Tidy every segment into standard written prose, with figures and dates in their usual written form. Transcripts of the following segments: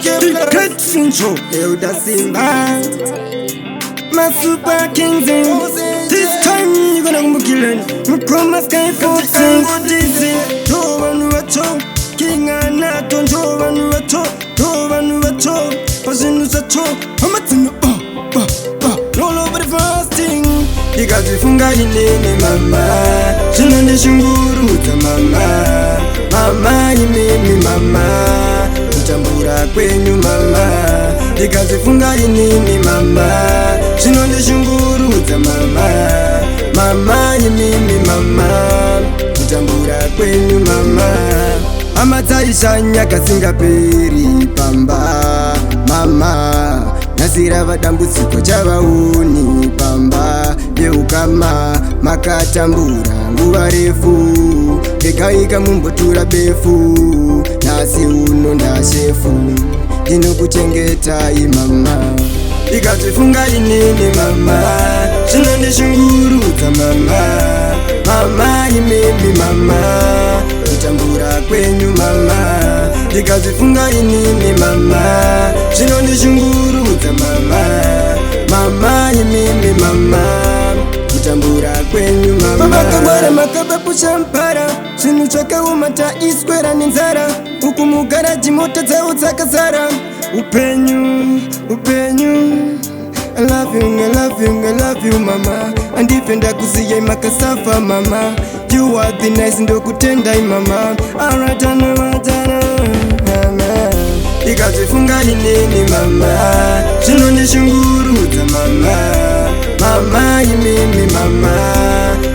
Great Fincho, Elda Simba, my super kings. This time you gonna kill it. Mukoma sky for dizzy. Tovan wacho, king anato, Tovan wacho, Tovan wacho, Pazinusacho, Hamatino, roll over the fasting. Ikazifunga inini mama, Shinande shunguru ta mama, mama imimi mama, Mchambura kwenyu mama, ikazifunga inini mama, Shinande shunguru ta mama, mama imimi mama, Mchambura kwenyu mama. Amataisha nyaka singaperi pamba mama, Nasira vadambutsiko chavauni pamba yeukama makatambura nguva refu ndikaika mumbotura befu nasi uno ndashefu ndinokuchengetai mama ikazvifunga inini mama zvinondishungurudza mama mama imimi mama kutambura kwenyu mama ikazvifunga inini mama zvinondishungurudza mama mama imimi mama kutambura kwenyu mama makabara makabapu champara zvinhu zvakaoma taiswera nenzara uku mugaraji mota dzavo dzakazara upenyu I love you mama andife ndakuziyai makasafa mama you are the nice ndokutendai mama aratanawatana mama ikazvifunga inini mama zvinondishungurudza mama mama imimi mama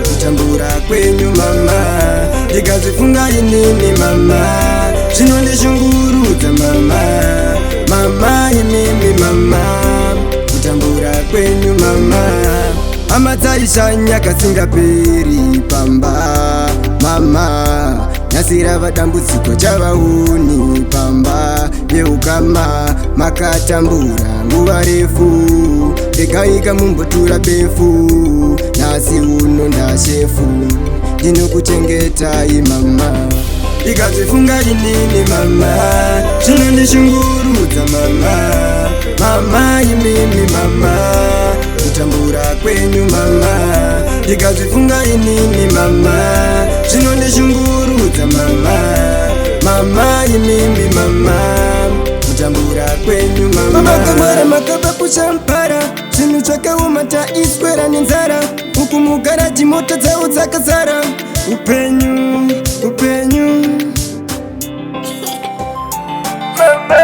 kutambura kwenyu mama ikazvifunga inini mama zvinondishungurudza mama mama imimi mama kutambura kwenyu mama amataisha nyaka singaperi pamba mama Nasira vadambutsiko chavauni pamba yeukama makatambura nguva refu ndikaika mumbotura befu nasi uno ndashefu ndinokuchengetai mama ikazvifunga inini mama zvinondishungurudza mama mama imimi mama kutambura kwenyu mama ikazvifunga inini mama zvinondishungurudza mama mama imimi mama kutambura kwenyu mama makamara makabapu champara zvinhu zvakaoma taiswera nenzara uku mugaraji mota dzavo dzakazara upenyu mama